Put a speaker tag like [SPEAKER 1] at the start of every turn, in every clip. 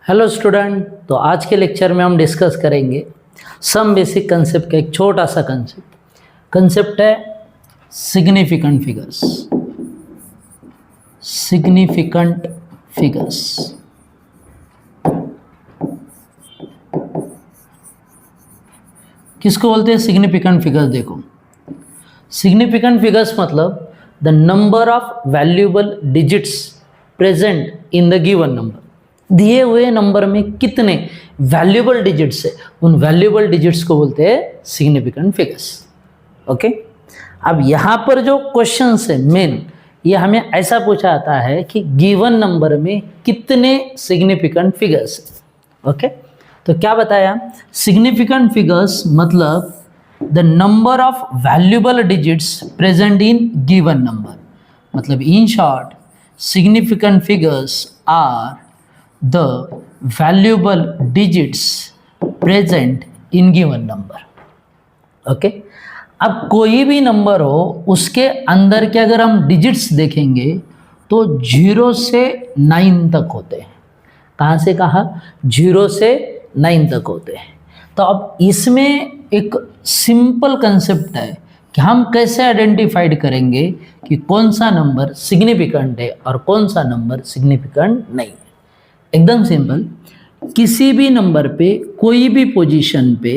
[SPEAKER 1] Hello student, तो आज के लेक्चर में हम डिस्कस करेंगे सम बेसिक कंसेप्ट का एक छोटा सा कंसेप्ट है सिग्निफिकेंट फिगर्स। सिग्निफिकेंट फिगर्स किसको बोलते हैं? Significant figures. देखो, सिग्निफिकेंट फिगर्स मतलब the number of valuable digits present in the given number. दिए हुए नंबर में कितने वैल्यूएबल डिजिट्स है, उन वैल्यूएबल डिजिट्स को बोलते हैं सिग्निफिकेंट फिगर्स। ओके, अब यहाँ पर जो क्वेश्चन है मेन, ये हमें ऐसा पूछा जाता है कि गिवन नंबर में कितने सिग्निफिकेंट फिगर्स है। ओके, तो क्या बताया? सिग्निफिकेंट फिगर्स मतलब the number of valuable digits present in given number. मतलब in short, significant figures are the valuable digits present in given number। Okay, अब कोई भी नंबर हो, उसके अंदर के अगर हम डिजिट्स देखेंगे तो 0 से 9 तक होते हैं। कहाँ से कहा? 0 से 9 तक होते हैं। तो अब इसमें एक सिंपल कंसेप्ट है कि हम कैसे आइडेंटिफाइड करेंगे कि कौन सा नंबर सिग्निफिकेंट है और कौन सा नंबर सिग्निफिकेंट नहीं है। एकदम सिंपल, किसी भी नंबर पे कोई भी पोजीशन पे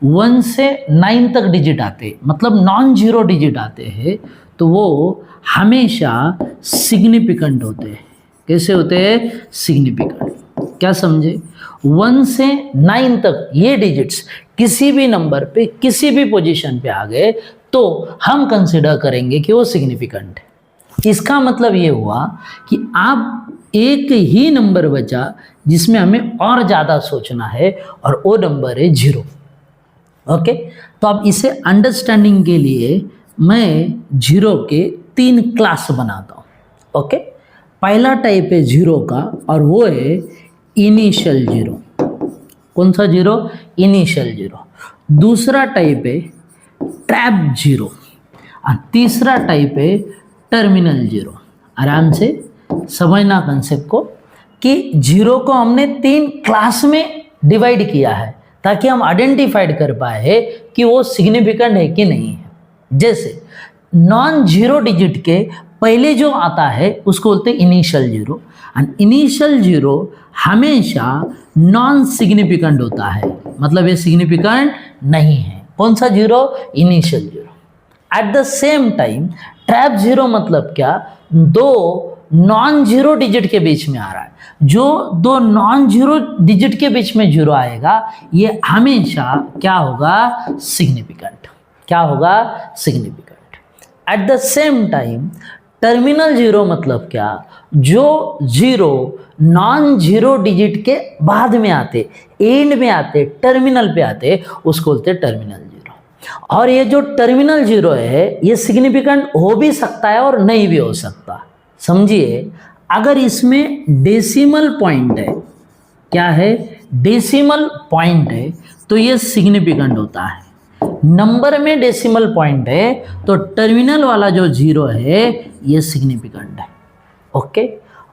[SPEAKER 1] 1 से 9 तक डिजिट आते, मतलब नॉन जीरो डिजिट आते हैं, तो वो हमेशा सिग्निफिकेंट होते हैं। कैसे होते हैं? सिग्निफिकेंट। क्या समझे? 1 से 9 तक ये डिजिट्स किसी भी नंबर पे किसी भी पोजीशन पे आ गए तो हम कंसिडर करेंगे कि वो सिग्निफिकेंट है। इसका मतलब ये हुआ कि आप एक ही नंबर बचा जिसमें हमें और ज़्यादा सोचना है, और वो नंबर है 0। ओके, तो अब इसे अंडरस्टैंडिंग के लिए मैं 0 के 3 क्लास बनाता हूँ। ओके, पहला टाइप है 0 का, और वो है इनिशियल 0। कौन सा 0? इनिशियल 0। दूसरा टाइप है ट्रैप 0, और तीसरा टाइप है टर्मिनल 0। आराम से समझना कंसेप्ट को कि 0 को हमने 3 क्लास में डिवाइड किया है ताकि हम आइडेंटिफाइड कर पाए कि वो सिग्निफिकेंट है कि नहीं है। जैसे नॉन जीरो डिजिट के पहले जो आता है उसको बोलते हैं इनिशियल 0, एंड इनिशियल 0 हमेशा नॉन सिग्निफिकेंट होता है, मतलब ये सिग्निफिकेंट नहीं है। कौन सा 0? Initial 0। At the same time trap 0 मतलब क्या? 2 नॉन जीरो डिजिट के बीच में आ रहा है। जो 2 नॉन जीरो डिजिट के बीच में 0 आएगा, ये हमेशा क्या होगा? सिग्निफिकेंट। क्या होगा? Significant. At the same time terminal 0 मतलब क्या? जो 0 नॉन जीरो डिजिट के बाद में आते, एंड में आते, टर्मिनल पे आते, उसको बोलते हैं टर्मिनल 0। और ये जो टर्मिनल 0 है, ये सिग्निफिकेंट हो भी सकता है और नहीं भी हो सकता। समझिए, अगर इसमें डेसिमल पॉइंट है, क्या है? डेसिमल पॉइंट है, तो ये सिग्निफिकेंट होता है। नंबर में डेसिमल पॉइंट है तो टर्मिनल वाला जो 0 है ये सिग्निफिकेंट है। ओके,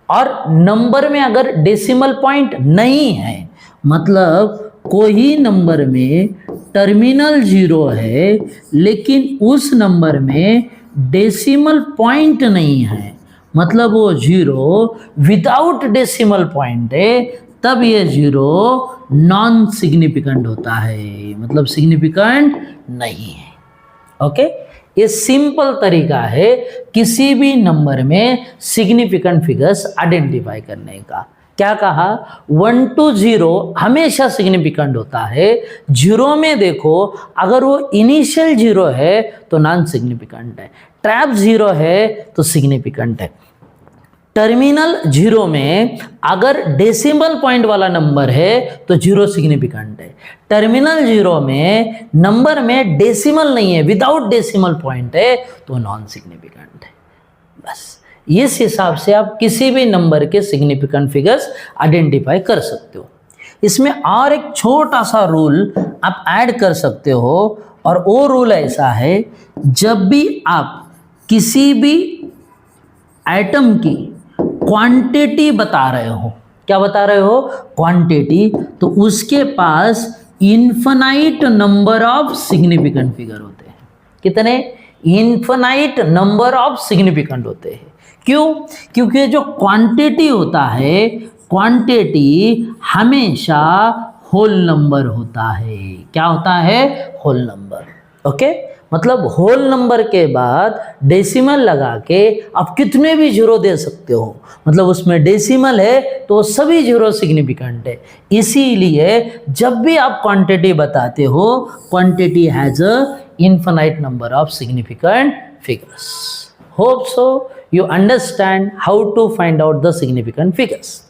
[SPEAKER 1] और नंबर में अगर डेसिमल पॉइंट नहीं है, मतलब कोई नंबर में टर्मिनल 0 है लेकिन उस नंबर में डेसिमल पॉइंट नहीं है, मतलब वो 0 विदाउट डेसिमल पॉइंट है, तब ये 0 नॉन सिग्निफिकेंट होता है, मतलब सिग्निफिकेंट नहीं है। ओके, ये सिंपल तरीका है किसी भी नंबर में सिग्निफिकेंट फिगर्स आइडेंटिफाई करने का। क्या कहा? 1 to 0 हमेशा सिग्निफिकेंट होता है। 0 में देखो, अगर वो इनिशियल 0 है तो नॉन सिग्निफिकेंट है, ट्रैप 0 है तो सिग्निफिकेंट है। टर्मिनल 0 में अगर डेसिमल पॉइंट वाला नंबर है तो 0 सिग्निफिकेंट है। टर्मिनल 0 में नंबर में डेसिमल नहीं है, विदाउट डेसिमल पॉइंट है, तो नॉन सिग्निफिकेंट है। बस इस हिसाब से आप किसी भी नंबर के सिग्निफिकेंट फिगर्स आइडेंटिफाई कर सकते हो। इसमें और एक छोटा सा रूल आप ऐड कर सकते हो, और वो रूल ऐसा है, जब भी आप किसी भी आइटम की क्वांटिटी बता रहे हो, क्या बता रहे हो, क्वांटिटी, तो उसके पास infinite number of significant figure होते हैं। कितने, इन्फिनाइट नंबर ऑफ सिग्निफिकेंट होते हैं। क्यों, क्योंकि जो क्वांटिटी होता है, क्वांटिटी हमेशा होल नंबर होता है। क्या होता है, होल नंबर। ओके, मतलब होल नंबर के बाद डेसिमल लगा के आप कितने भी जीरो दे सकते हो, मतलब उसमें डेसिमल है तो सभी जीरो सिग्निफिकेंट है। इसीलिए जब भी आप क्वांटिटी बताते हो, quantity has a infinite number of significant figures. Hope so you understand how to find out the significant figures.